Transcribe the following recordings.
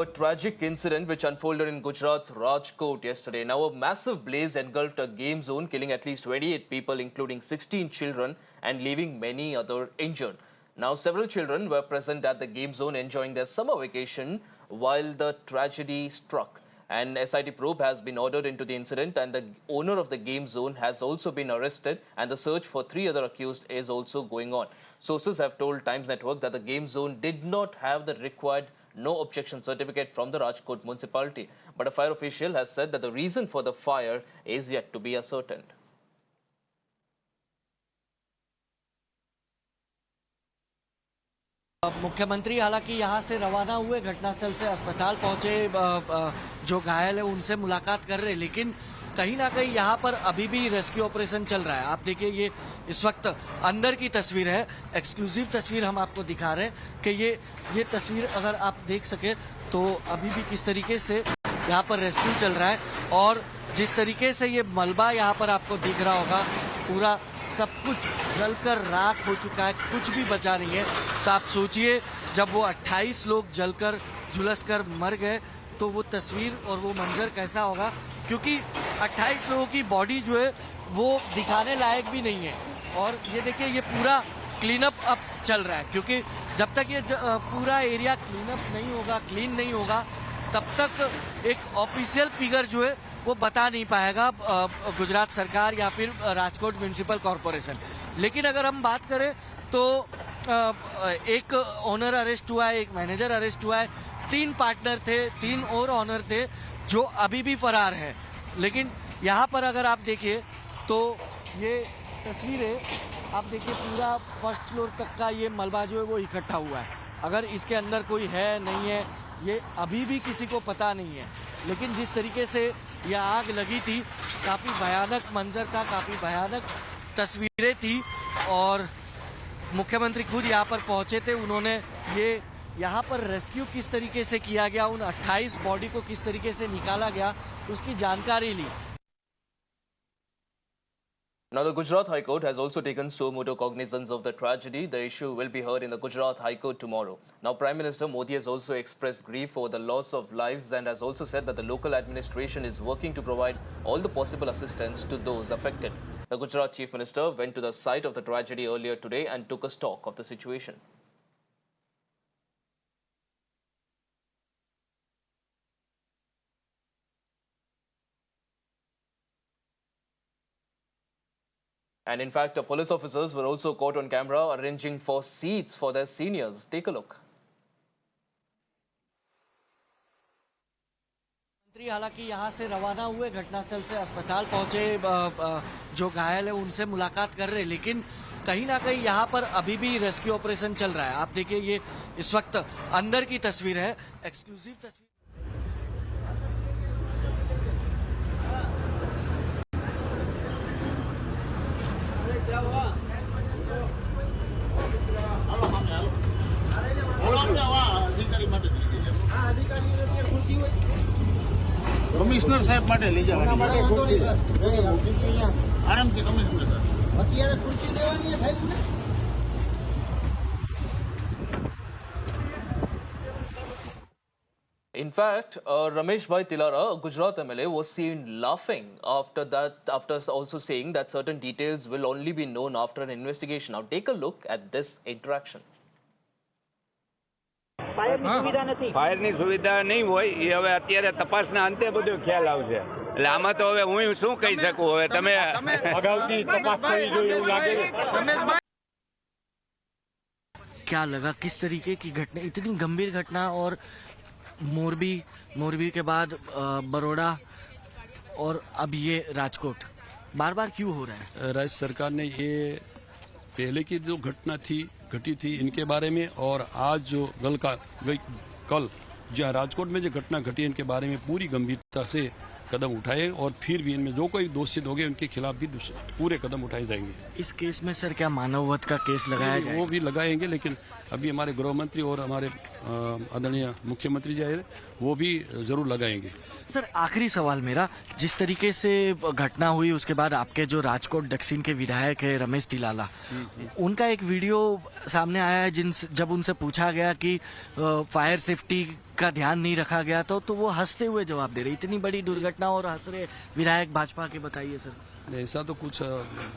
A tragic incident which unfolded in Gujarat's Rajkot yesterday. Now, a massive blaze engulfed a game zone, killing at least 28 people, including 16 children, and leaving many others injured. Now, several children were present at the game zone enjoying their summer vacation while the tragedy struck. An SIT probe has been ordered into the incident, and the owner of the game zone has also been arrested, and the search for 3 other accused is also going on. Sources have told Times Network that the game zone did not have the required no objection certificate from the Rajkot municipality, but a fire official has said that the reason for the fire is yet to be ascertained. मुख्यमंत्री हालांकि यहां से रवाना हुए, घटनास्थल से अस्पताल पहुंचे, जो घायल है उनसे मुलाकात कर रहे, लेकिन कहीं ना कहीं यहां पर अभी भी रेस्क्यू ऑपरेशन चल रहा है। आप देखिए, ये इस वक्त अंदर की तस्वीर है, एक्सक्लूसिव तस्वीर हम आपको दिखा रहे हैं कि ये तस्वीर अगर आप देख सके तो अभी भी किस तरीके से यहाँ पर रेस्क्यू चल रहा है और जिस तरीके से ये मलबा यहाँ पर आपको दिख रहा होगा, पूरा सब कुछ जलकर राख हो चुका है, कुछ भी बचा नहीं है। तो आप सोचिए, जब वो 28 लोग जलकर झुलसकर मर गए तो वो तस्वीर और वो मंजर कैसा होगा, क्योंकि 28 लोगों की बॉडी जो है वो दिखाने लायक भी नहीं है। और ये देखिए, ये पूरा क्लीन अप अब चल रहा है, क्योंकि जब तक ये पूरा एरिया क्लीन अप नहीं होगा, क्लीन नहीं होगा, तब तक एक ऑफिशियल फिगर जो है वो बता नहीं पाएगा गुजरात सरकार या फिर राजकोट म्युनिसिपल कॉरपोरेशन। लेकिन अगर हम बात करें तो एक ओनर अरेस्ट हुआ है, एक मैनेजर अरेस्ट हुआ है, 3 पार्टनर थे, 3 और ओनर थे जो अभी भी फरार हैं। लेकिन यहाँ पर अगर आप देखिए तो ये तस्वीर है, आप देखिए पूरा फर्स्ट फ्लोर तक का ये मलबा जो है वो इकट्ठा हुआ है। अगर इसके अंदर कोई है नहीं है, ये अभी भी किसी को पता नहीं है। लेकिन जिस तरीके से यह आग लगी थी, काफ़ी भयानक मंजर था, काफ़ी भयानक तस्वीरें थी और मुख्यमंत्री खुद यहाँ पर पहुँचे थे। उन्होंने ये यहाँ पर रेस्क्यू किस तरीके से किया गया, उन 28 बॉडी को किस तरीके से निकाला गया, उसकी जानकारी ली। Now, the Gujarat High Court has also taken suo motu cognizance of the tragedy. The issue will be heard in the Gujarat High Court tomorrow. Now, Prime Minister Modi has also expressed grief over the loss of lives and has also said that the local administration is working to provide all the possible assistance to those affected. The Gujarat Chief Minister went to the site of the tragedy earlier today and took a stock of the situation. And in fact, police officers were also caught on camera arranging for seats for their seniors. Take a look. मंत्री हालांकि यहाँ से रवाना हुए, घटनास्थल से अस्पताल पहुंचे, जो घायल है उनसे मुलाकात कर रहे, लेकिन कहीं ना कहीं यहाँ पर अभी भी रेस्क्यू ऑपरेशन चल रहा है। आप देखिए, ये इस वक्त अंदर की तस्वीर है, एक्सक्लूसिव तस्वीर। કમિશનર સાહેબ માટે લઈ જવાની આરામથી કમિશનર સાહેબ અત્યારે ખુરશી દેવાની સાહેબ ને. In fact, Ramesh Bhai Tilara, a Gujarat MLA, was seen laughing after also saying that certain details will only be known after an investigation. Now, take a look at this interaction. ફાયરની સુવિધા નહીં હોય એ હવે અત્યારે તપાસના અંતે બધો ખ્યાલ આવશે. એટલે આમાં તો હવે હું શું કહી શકું, હવે તમે અગાઉથી તપાસ કરી જોઈએ એવું લાગે. क्या लगा, किस तरीके की घटना, इतनी गंभीर घटना, और मोरबी के बाद बड़ौदा और अब ये राजकोट, बार बार क्यों हो रहा है? राज्य सरकार ने ये पहले की जो घटना घटी थी इनके बारे में, और आज जो कल जहाँ राजकोट में जो घटना घटी इनके बारे में पूरी गंभीरता से कदम उठाए, और फिर भी इनमें जो कोई दोषित होंगे उनके खिलाफ भी पूरे कदम उठाए जाएंगे। इस केस में सर क्या मानववध का केस लगाया जाए? वो भी लगाएंगे, लेकिन अभी हमारे गृह मंत्री और हमारे आदरणीय मुख्यमंत्री जो है वो भी जरूर लगाएंगे। सर, आखिरी सवाल मेरा, जिस तरीके से घटना हुई उसके बाद आपके जो राजकोट दक्षिण के विधायक है रमेश तिलाला, उनका एक वीडियो सामने आया है जब उनसे पूछा गया कि फायर सेफ्टी का ध्यान नहीं रखा गया तो वो हंसते हुए जवाब दे रहे, इतनी बड़ी दुर्घटना और हंस रहे विधायक भाजपा के, बताइए सर। ऐसा तो कुछ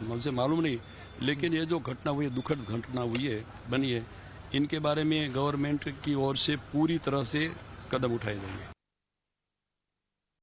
मुझे मालूम नहीं, लेकिन ये जो घटना हुई है, दुखद घटना हुई है, बनी है, इनके बारे में गवर्नमेंट की ओर से पूरी तरह से कदम उठाए जाएंगे।